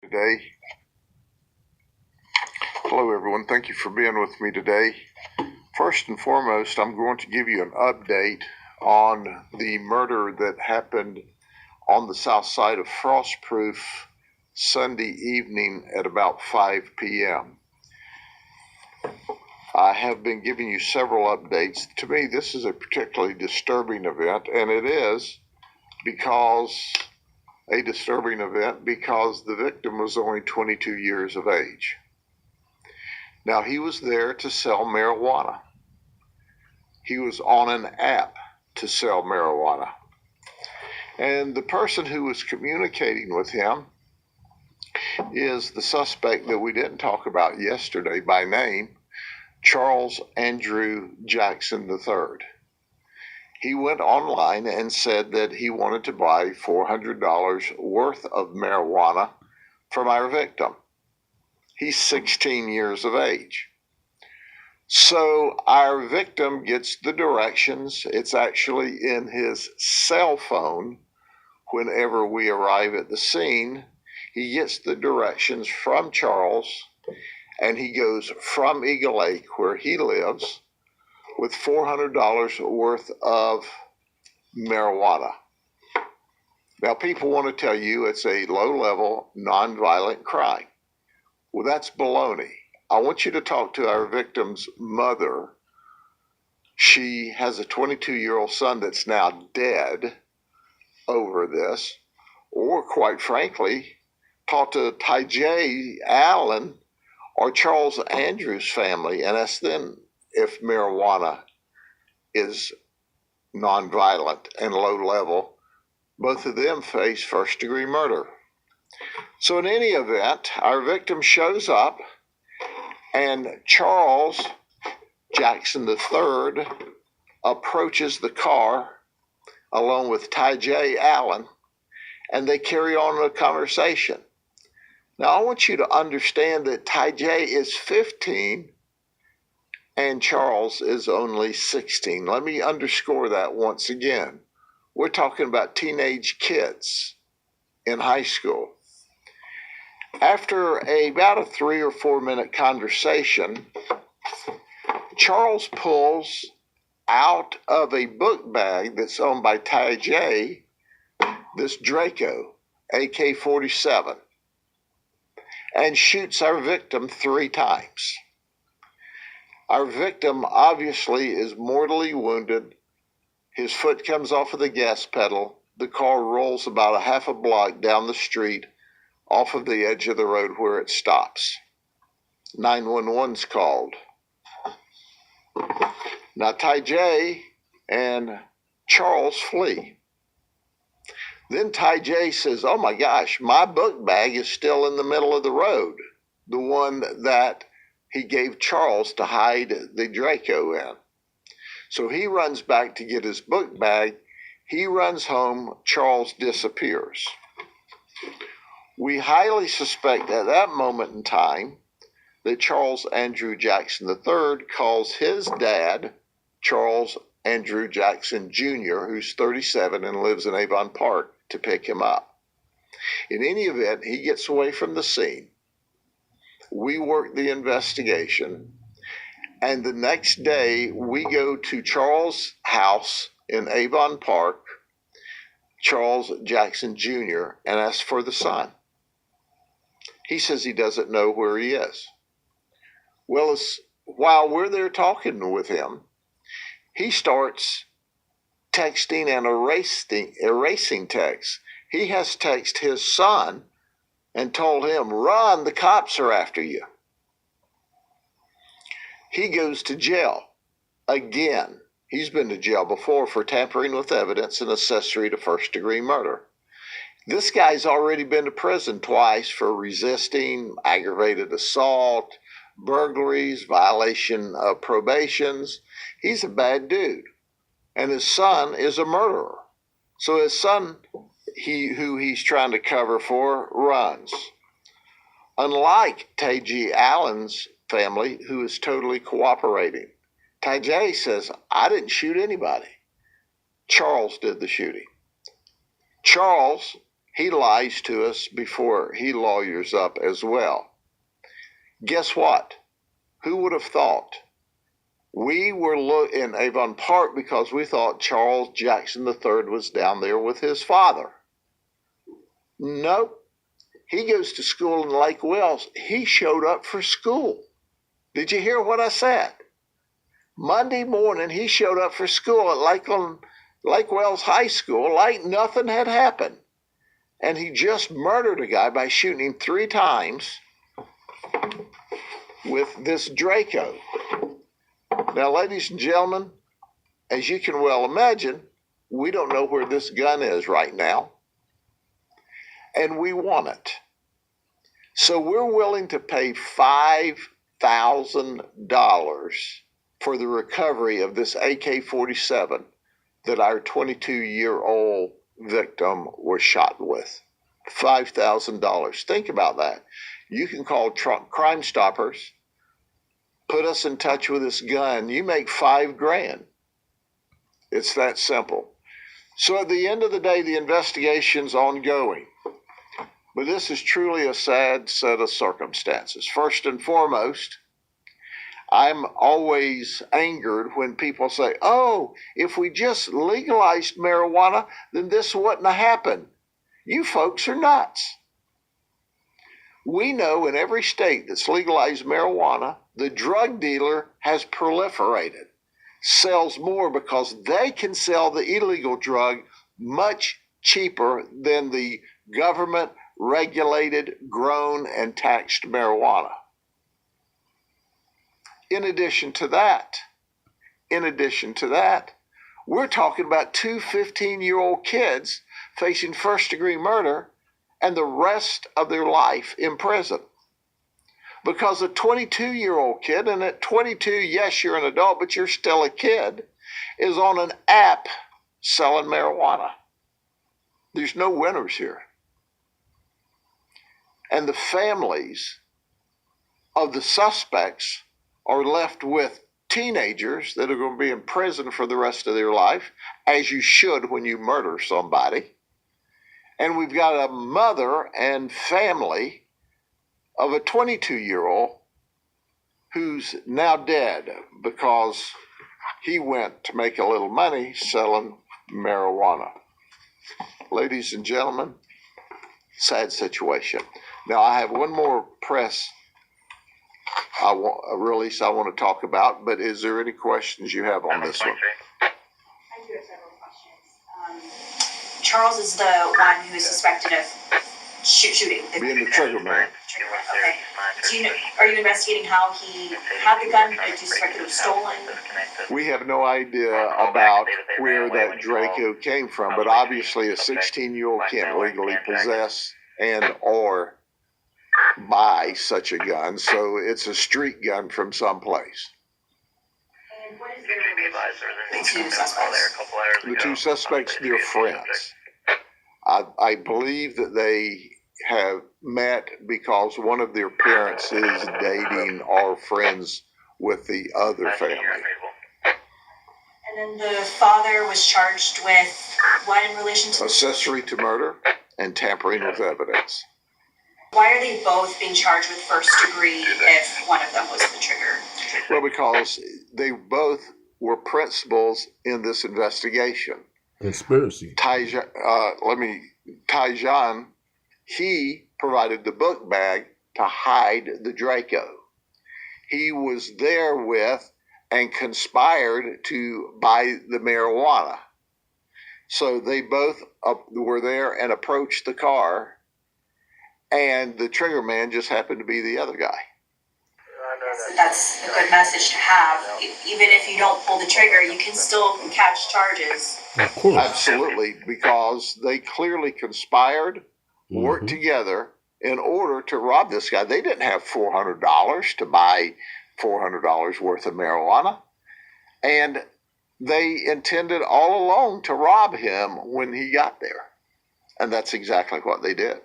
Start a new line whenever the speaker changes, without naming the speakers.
Today. Hello everyone, thank you for being with me today. First and foremost, I'm going to give you an update on the murder that happened on the south side of Frostproof Sunday evening at about 5 p.m. I have been giving you several updates. To me, this is a particularly disturbing event, and it is a disturbing event because the victim was only 22 years of age. Now, he was there to sell marijuana. He was on an app to sell marijuana. And the person who was communicating with him is the suspect that we didn't talk about yesterday by name, Charles Andrew Jackson III. He went online and said that he wanted to buy $400 worth of marijuana from our victim. He's 16 years of age. So our victim gets the directions. It's actually in his cell phone. Whenever we arrive at the scene, he gets the directions from Charles, and he goes from Eagle Lake, where he lives, with $400 worth of marijuana. Now, people want to tell you it's a low-level, nonviolent crime. Well, that's baloney. I want you to talk to our victim's mother. She has a 22-year-old son that's now dead over this. Or, quite frankly, talk to Ty Allen or Charles Andrews' family and ask them if marijuana is nonviolent and low level. Both of them face first-degree murder. So in any event, our victim shows up, and Charles Jackson III approaches the car along with Ty Allen, and they carry on a conversation. Now, I want you to understand that Ty is 15 and Charles is only 16. Let me underscore that once again. We're talking about teenage kids in high school. After about a 3 or 4 minute conversation, Charles pulls out of a book bag that's owned by Ty this Draco AK-47 and shoots our victim 3 times. Our victim obviously is mortally wounded. His foot comes off of the gas pedal. The car rolls about a half a block down the street off of the edge of the road where it stops. 911's called. Now, Ty and Charles flee. Then Ty says, oh my gosh, my book bag is still in the middle of the road, the one that he gave Charles to hide the Draco in. So he runs back to get his book bag. He runs home. Charles disappears. We highly suspect at that moment in time that Charles Andrew Jackson III calls his dad, Charles Andrew Jackson Jr., who's 37 and lives in Avon Park, to pick him up. In any event, he gets away from the scene. We work the investigation, and the next day we go to Charles' house in Avon Park, Charles Jackson Jr., and ask for the son. He says he doesn't know where he is. Well, while we're there talking with him, he starts texting and erasing texts. He has texted his son and told him, run, the cops are after you. He goes to jail again. He's been to jail before for tampering with evidence and accessory to first-degree murder. This guy's already been to prison twice for resisting, aggravated assault, burglaries, violation of probations. He's a bad dude. And his son is a murderer. So his son, who he's trying to cover for, runs. Unlike Ty Allen's family, who is totally cooperating. Ty says, I didn't shoot anybody. Charles did the shooting. Charles he lies to us before he lawyers up as well. Guess what? Who would have thought? We were in Avon Park because we thought Charles Jackson III was down there with his father. Nope. He goes to school in Lake Wells. He showed up for school. Did you hear what I said? Monday morning, he showed up for school at Lake Wells High School like nothing had happened. And he just murdered a guy by shooting him 3 times with this Draco. Now, ladies and gentlemen, as you can well imagine, we don't know where this gun is right now. And we want it. So we're willing to pay $5,000 for the recovery of this AK-47 that our 22-year-old victim was shot with. $5,000. Think about that. You can call Crime Stoppers, put us in touch with this gun. You make $5,000. It's that simple. So at the end of the day, the investigation's ongoing. But this is truly a sad set of circumstances. First and foremost, I'm always angered when people say, oh, if we just legalized marijuana, then this wouldn't have happened. You folks are nuts. We know in every state that's legalized marijuana, the drug dealer has proliferated, sells more because they can sell the illegal drug much cheaper than the government regulated, grown, and taxed marijuana. In addition to that, we're talking about 2 15-year-old kids facing first-degree murder and the rest of their life in prison. Because a 22-year-old kid, and at 22, yes, you're an adult, but you're still a kid, is on an app selling marijuana. There's no winners here. And the families of the suspects are left with teenagers that are going to be in prison for the rest of their life, as you should when you murder somebody. And we've got a mother and family of a 22-year-old who's now dead because he went to make a little money selling marijuana. Ladies and gentlemen, sad situation. Now, I have one more press release I want to talk about, but is there any questions you have on this one?
I do have several questions. Charles is the one who is suspected of shooting.
Being the trigger man.
Okay. Are you investigating how he had the gun? Do you suspect it was stolen?
We have no idea about where that Draco came from, but obviously a 16-year-old can't legally possess and or buy such a gun, so it's a street gun from someplace.
And what is the two suspects?
The 2 suspects, they're friends. I believe that they have met because one of their parents is dating or friends with the other family.
And then the father was charged with what in relation to
Accessory to murder and tampering with evidence.
Why are they both being charged with first degree if one of them was the trigger?
Well, because they both were principals in this investigation.
Conspiracy.
Tyjon, he provided the book bag to hide the Draco. He was there with and conspired to buy the marijuana. So they both were there and approached the car, and the trigger man just happened to be the other guy.
That's a good message to have. Even if you don't pull the trigger, you can still catch charges.
Of course.
Absolutely, because they clearly conspired, worked together in order to rob this guy. They didn't have $400 to buy $400 worth of marijuana, and they intended all along to rob him when he got there. And that's exactly what they did.